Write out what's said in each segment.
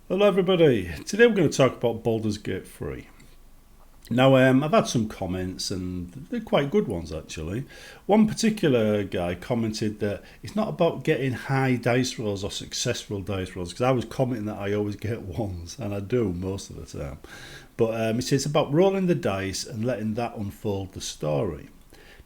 Hello everybody, today we're going to talk about Baldur's Gate 3. Now I've had some comments and they're quite good ones actually. One particular guy commented that it's not about getting high dice rolls or successful dice rolls, because I was commenting that I always get ones, and I do most of the time. But he says it's about rolling the dice and letting that unfold the story.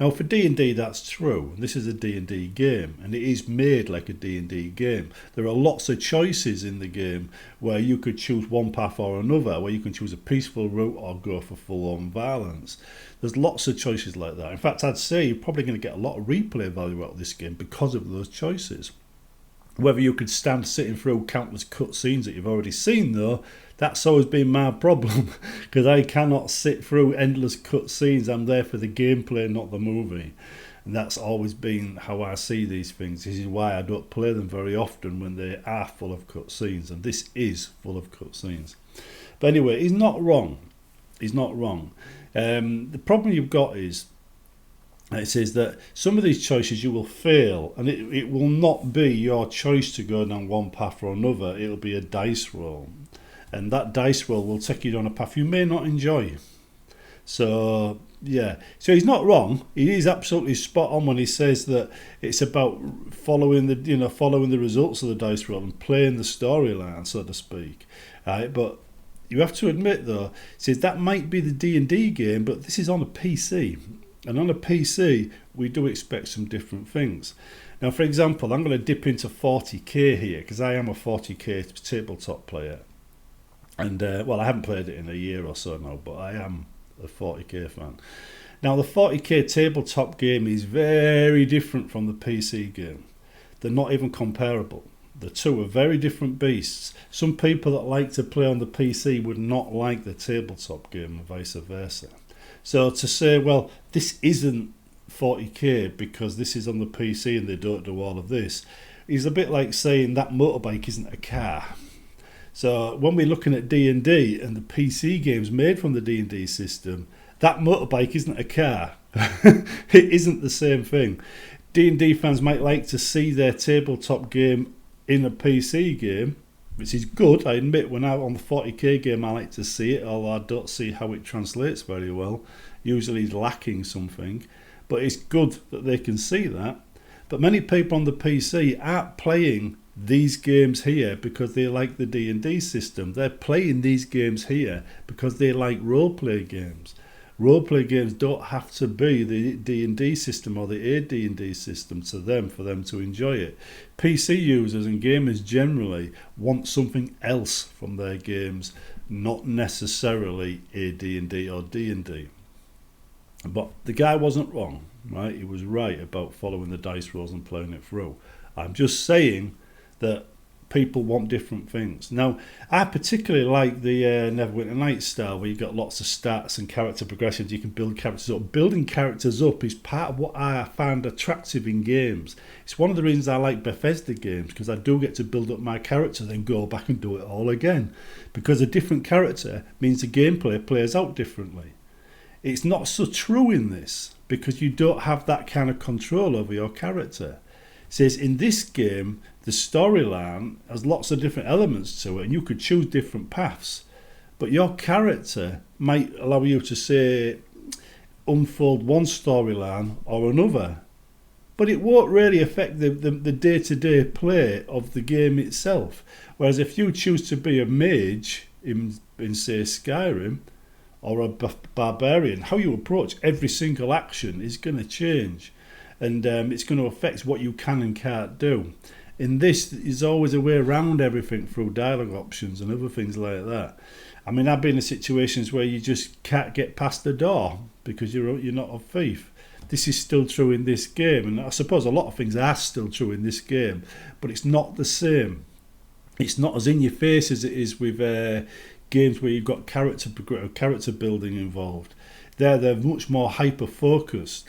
Now for D&D that's true. This is a D&D game and it is made like a D&D game. There are lots of choices in the game where you could choose one path or another, where you can choose a peaceful route or go for full-on violence. There's lots of choices like that. In fact, I'd say you're probably going to get a lot of replay value out of this game because of those choices. Whether you could stand sitting through countless cutscenes that you've already seen, though, that's always been my problem, because I cannot sit through endless cutscenes. I'm there for the gameplay, not the movie. And that's always been how I see these things. This is why I don't play them very often when they are full of cutscenes, and this is full of cutscenes. But anyway, he's not wrong. He's not wrong. The problem you've got is, it says that some of these choices you will fail, and it will not be your choice to go down one path or another. It'll be a dice roll, and that dice roll will take you down a path you may not enjoy. So yeah, so he's not wrong. He is absolutely spot on when he says that it's about following the results of the dice roll and playing the storyline, so to speak. Right, but you have to admit though, it says that might be the D&D game, but this is on a PC. And on a PC, we do expect some different things. Now, for example, I'm going to dip into 40k here, because I am a 40k tabletop player. And, I haven't played it in a year or so now, but I am a 40k fan. Now, the 40k tabletop game is very different from the PC game. They're not even comparable. The two are very different beasts. Some people that like to play on the PC would not like the tabletop game, and vice versa. So to say, well, this isn't 40k because this is on the PC and they don't do all of this, is a bit like saying that motorbike isn't a car. So when we're looking at D&D and the PC games made from the D&D system, that motorbike isn't a car. It isn't the same thing. D&D fans might like to see their tabletop game in a PC game, which is good. I admit, when I'm on the 40k game, I like to see it, although I don't see how it translates very well. Usually it's lacking something, but it's good that they can see that. But many people on the PC aren't playing these games here because they like the D&D system. They're playing these games here because they like roleplay games. Roleplay games don't have to be the D&D system or the AD&D system to them for them to enjoy it. PC users and gamers generally want something else from their games, not necessarily AD&D or D&D. But the guy wasn't wrong, right? He was right about following the dice rolls and playing it through. I'm just saying that people want different things. Now, I particularly like the Neverwinter Nights style, where you've got lots of stats and character progressions. You can build characters up. Building characters up is part of what I find attractive in games. It's one of the reasons I like Bethesda games, because I do get to build up my character, then go back and do it all again. Because a different character means the gameplay plays out differently. It's not so true in this, because you don't have that kind of control over your character. It says in this game, the storyline has lots of different elements to it, and you could choose different paths. But your character might allow you to, say, unfold one storyline or another. But it won't really affect the day-to-day play of the game itself. Whereas if you choose to be a mage in say, Skyrim, or a barbarian, how you approach every single action is going to change. And it's going to affect what you can and can't do. In this, there's always a way around everything through dialogue options and other things like that. I mean, I've been in situations where you just can't get past the door because you're not a thief. This is still true in this game, and I suppose a lot of things are still true in this game, but it's not the same. It's not as in your face as it is with games where you've got character building involved. They're much more hyper-focused.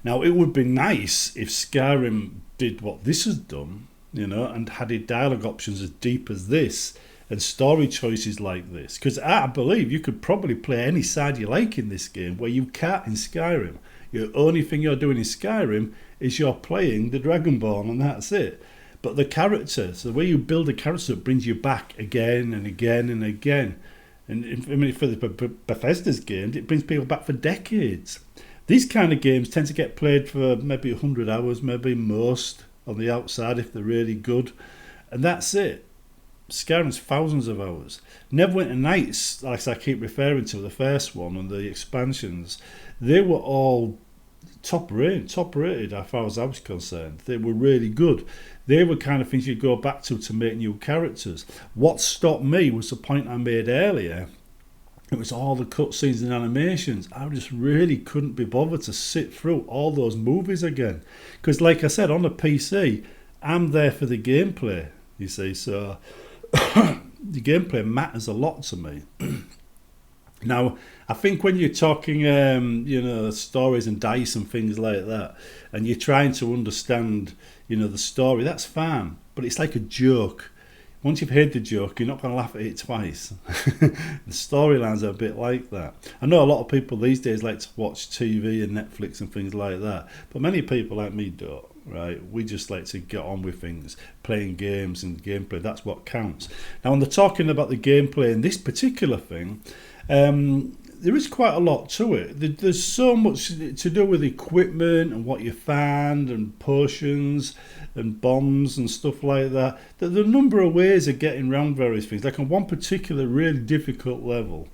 Now, it would be nice if Skyrim did what this has done, and had dialogue options as deep as this and story choices like this. Because I believe you could probably play any side you like in this game, where you can't in Skyrim. The only thing you're doing in Skyrim is you're playing the Dragonborn, and that's it. But the characters, the way you build a character, it brings you back again and again and again. And I mean, for the Bethesda's games, it brings people back for decades. These kind of games tend to get played for maybe 100 hours, maybe most on the outside if they're really good. And that's it. Skyrim's thousands of hours. Neverwinter Nights, like I keep referring to, the first one and the expansions, they were all top rated as far as I was concerned. They were really good. They were kind of things you'd go back to make new characters. What stopped me was the point I made earlier. It was all the cutscenes and animations. I just really couldn't be bothered to sit through all those movies again. Because like I said, on the PC, I'm there for the gameplay, you see. So the gameplay matters a lot to me. Now, I think when you're talking, stories and dice and things like that, and you're trying to understand, the story, that's fine. But it's like a joke. Once you've heard the joke, you're not going to laugh at it twice. The storylines are a bit like that. I know a lot of people these days like to watch TV and Netflix and things like that, but many people like me don't, right? We just like to get on with things, playing games and gameplay. That's what counts. Now, when they're talking about the gameplay in this particular thing, there is quite a lot to it. There's so much to do with equipment and what you find and potions and bombs and stuff like that. There are a number of ways of getting around various things. Like on one particular really difficult level,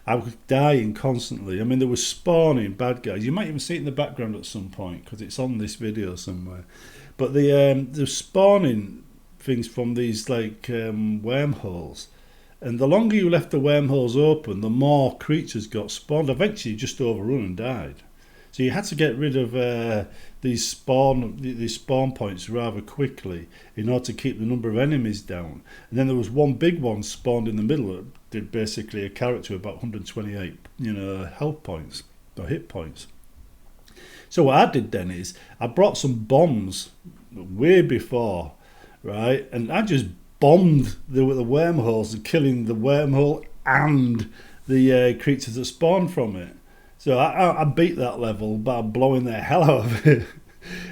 I was dying constantly. I mean, there was spawning bad guys. You might even see it in the background at some point because it's on this video somewhere. But the spawning things from these wormholes. And the longer you left the wormholes open, the more creatures got spawned. Eventually, you just overrun and died. So you had to get rid of these spawn points rather quickly in order to keep the number of enemies down. And then there was one big one spawned in the middle that did basically a character with about 128, health points or hit points. So what I did then is I brought some bombs way before, right? And I just bombed the wormholes and killing the wormhole and the creatures that spawned from it. So I beat that level by blowing the hell out of it.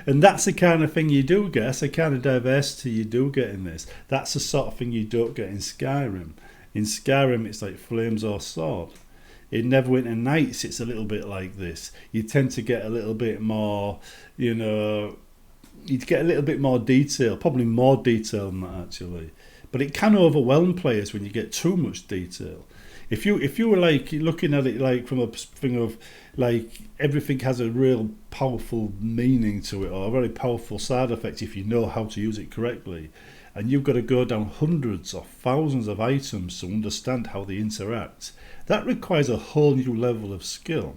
And that's the kind of thing you do get. That's the kind of diversity you do get in this. That's the sort of thing you don't get in Skyrim. In Skyrim, it's like flames or sword. In Neverwinter Nights, it's a little bit like this. You tend to get a little bit more, you get a little bit more detail, probably more detail than that actually. But it can overwhelm players when you get too much detail. If you were like looking at it like from a thing of like everything has a real powerful meaning to it or a very powerful side effect if you know how to use it correctly, and you've got to go down hundreds or thousands of items to understand how they interact, that requires a whole new level of skill.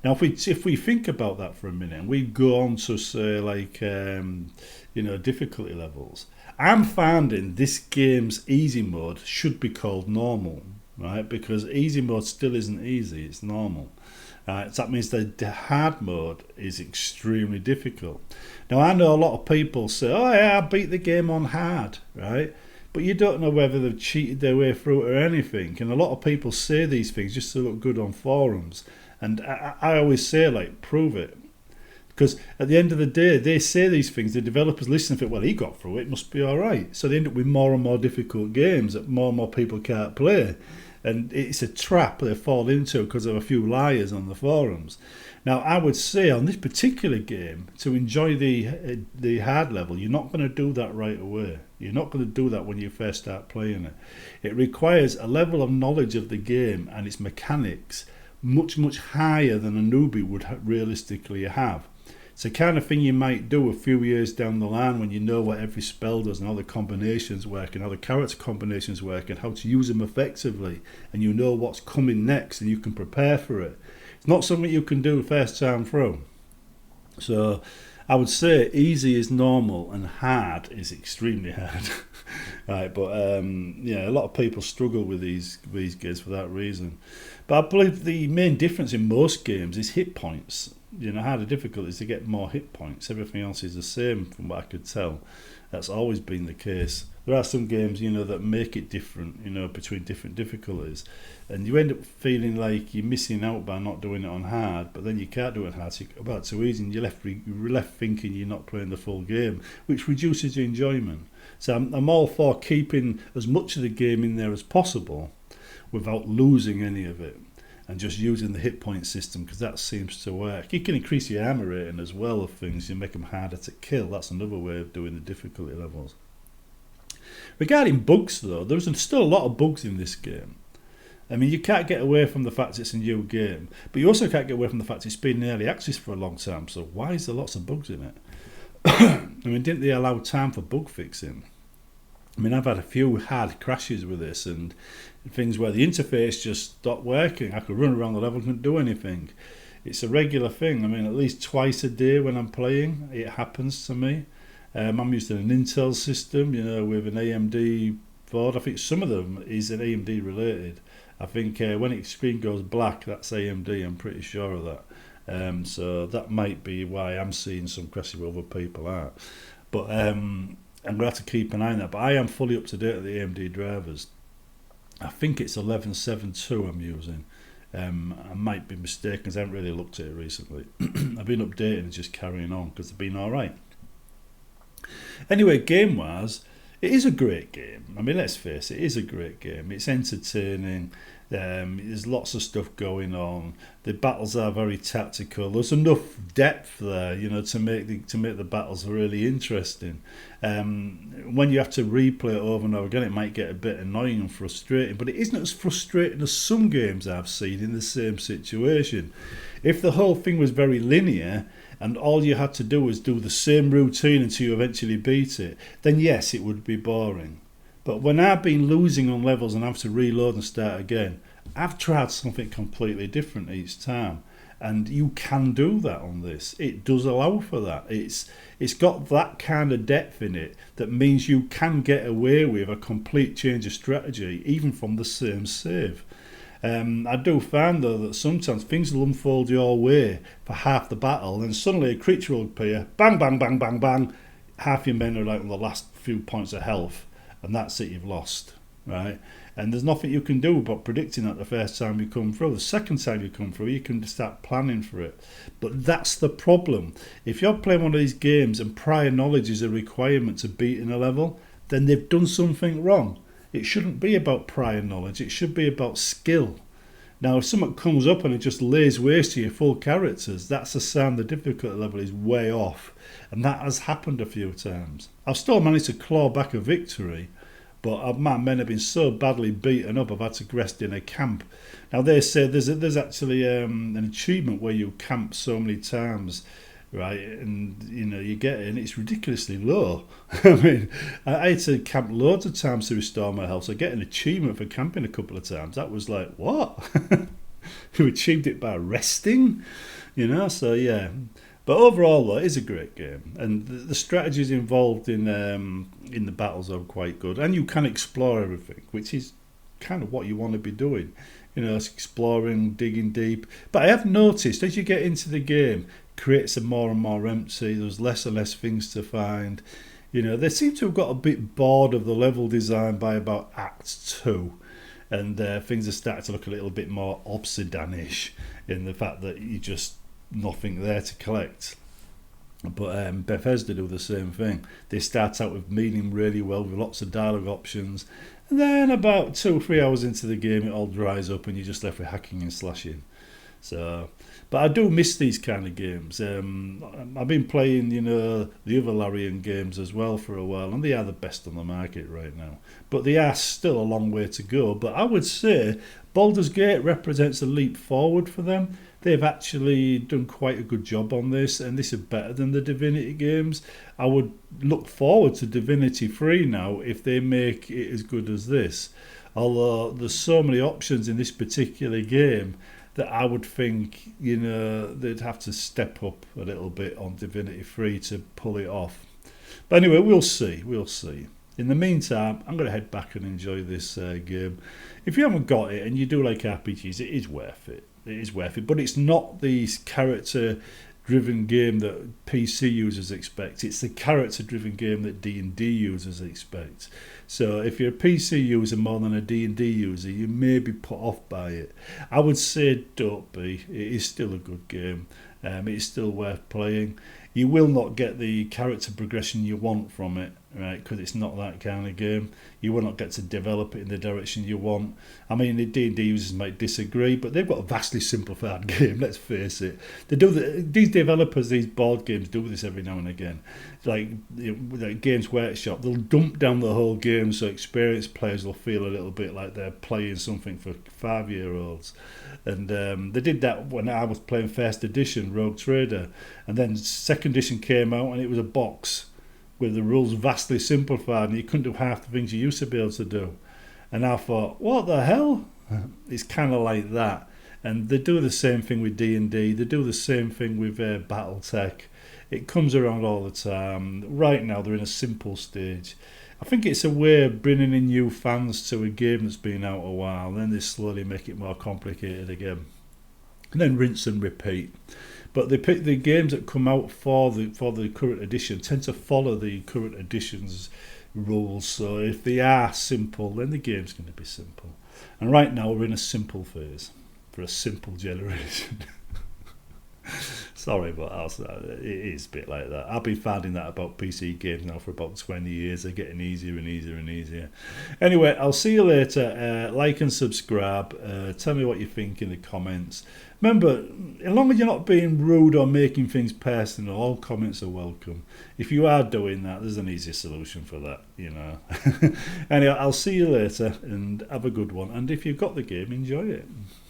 Now, if we think about that for a minute, and we go on to say difficulty levels, I'm finding this game's easy mode should be called normal, right? Because easy mode still isn't easy; it's normal. So that means the hard mode is extremely difficult. Now, I know a lot of people say, "Oh yeah, I beat the game on hard," right? But you don't know whether they've cheated their way through it or anything. And a lot of people say these things just to look good on forums. And I always say, prove it. Because at the end of the day, they say these things, the developers listen and think, well, he got through it, it must be all right. So they end up with more and more difficult games that more and more people can't play. And it's a trap they fall into because of a few liars on the forums. Now, I would say on this particular game, to enjoy the hard level, you're not going to do that right away. You're not going to do that when you first start playing it. It requires a level of knowledge of the game and its mechanics much, much higher than a newbie would realistically have. It's the kind of thing you might do a few years down the line when you know what every spell does and how the combinations work and how the character combinations work and how to use them effectively, and you know what's coming next and you can prepare for it. It's not something you can do first time through. So I would say easy is normal and hard is extremely hard. Right, but a lot of people struggle with these games for that reason. But I believe the main difference in most games is hit points. Harder difficulty is to get more hit points. Everything else is the same from what I could tell. That's always been the case. There are some games, that make it different, between different difficulties. And you end up feeling like you're missing out by not doing it on hard, but then you can't do it on hard, so you go back to easy and you're left thinking you're not playing the full game, which reduces your enjoyment. So I'm all for keeping as much of the game in there as possible without losing any of it, and just using the hit point system, because that seems to work. You can increase your armor rating as well of things. You make them harder to kill. That's another way of doing the difficulty levels. Regarding bugs, though, there's still a lot of bugs in this game. I mean, you can't get away from the fact it's a new game, but you also can't get away from the fact it's been in early access for a long time. So why is there lots of bugs in it? I mean, didn't they allow time for bug fixing? I mean, I've had a few hard crashes with this, and things where the interface just stopped working. I could run around the level and couldn't do anything. It's a regular thing. I mean, at least twice a day when I'm playing, it happens to me. I'm using an Intel system, with an AMD board. I think some of them is an AMD related. I think when its screen goes black, that's AMD. I'm pretty sure of that. So that might be why I'm seeing some crashes where other people aren't. But I'm going to have to keep an eye on that. But I am fully up to date with the AMD drivers. I think it's 11.7.2 I'm using. I might be mistaken because I haven't really looked at it recently. I've been updating and just carrying on because they've been alright. Anyway, game-wise, it is a great game. I mean, let's face it is a great game. It's entertaining. There's lots of stuff going on. The battles are very tactical. There's enough depth there, to make the battles really interesting. When you have to replay it over and over again, it might get a bit annoying and frustrating, but it isn't as frustrating as some games I've seen in the same situation. If the whole thing was very linear and all you had to do was do the same routine until you eventually beat it, then yes, it would be boring. But when I've been losing on levels and have to reload and start again, I've tried something completely different each time. And you can do that on this. It does allow for that. It's got that kind of depth in it that means you can get away with a complete change of strategy, even from the same save. I do find, though, that sometimes things will unfold your way for half the battle, and suddenly a creature will appear, bang, bang, bang, bang, bang. Half your men are like on the last few points of health, and that's it, you've lost, right? And there's nothing you can do about predicting that the first time you come through. The second time you come through, you can start planning for it. But that's the problem. If you're playing one of these games and prior knowledge is a requirement to beating a level, then they've done something wrong. It shouldn't be about prior knowledge. It should be about skill. Now, if something comes up and it just lays waste to your full characters, that's a sign the difficulty level is way off. And that has happened a few times. I've still managed to claw back a victory, but my men have been so badly beaten up, I've had to rest in a camp. Now, they say there's actually an achievement where you camp so many times, right? And, you get it, and it's ridiculously low. I mean, I had to camp loads of times to restore my health, so I get an achievement for camping a couple of times. That was like, what? You achieved it by resting? So yeah. But overall, though, it is a great game, and the strategies involved in the battles are quite good, and you can explore everything, which is kind of what you want to be doing, exploring, digging deep. But I have noticed as you get into the game, crates are more and more empty. There's less and less things to find. They seem to have got a bit bored of the level design by about Act 2, and things are starting to look a little bit more Obsidian-ish in the fact that you just nothing there to collect. But Bethesda do the same thing. They start out with meaning really well with lots of dialogue options, and then about 2 or 3 hours into the game it all dries up and you're just left with hacking and slashing. So, but I do miss these kind of games. I've been playing, the other Larian games as well for a while, and they are the best on the market right now. But they are still a long way to go. But I would say Baldur's Gate represents a leap forward for them. They've actually done quite a good job on this, and this is better than the Divinity games. I would look forward to Divinity 3 now if they make it as good as this. Although there's so many options in this particular game that I would think, they'd have to step up a little bit on Divinity 3 to pull it off. But anyway, we'll see. In the meantime, I'm going to head back and enjoy this game. If you haven't got it and you do like RPGs, it is worth it. But it's not the character-driven game that PC users expect. It's the character-driven game that D&D users expect. So if you're a PC user more than a D&D user, you may be put off by it. I would say don't be. It is still a good game. It is still worth playing. You will not get the character progression you want from it, right? Because it's not that kind of game. You will not get to develop it in the direction you want. I mean, the D&D users might disagree, but they've got a vastly simplified game. Let's face it. These developers, these board games, do this every now and again. Like Games Workshop, they'll dump down the whole game so experienced players will feel a little bit like they're playing something for 5-year-olds. And they did that when I was playing first edition Rogue Trader, and then second edition came out and it was a box with the rules vastly simplified, and you couldn't do half the things you used to be able to do. And I thought, what the hell? It's kind of like that. And they do the same thing with D&D. They do the same thing with BattleTech. It comes around all the time. Right now, they're in a simple stage. I think it's a way of bringing in new fans to a game that's been out a while. Then they slowly make it more complicated again. And then rinse and repeat. But they pick the games that come out for the current edition tend to follow the current edition's rules. So if they are simple, then the game's going to be simple. And right now we're in a simple phase for a simple generation. Sorry, but it is a bit like that. I've been finding that about PC games now for about 20 years. They're getting easier and easier and easier. Anyway, I'll see you later. Like and subscribe. Tell me what you think in the comments. Remember, as long as you're not being rude or making things personal, all comments are welcome. If you are doing that, there's an easy solution for that, you know. Anyway, I'll see you later and have a good one. And if you've got the game, enjoy it.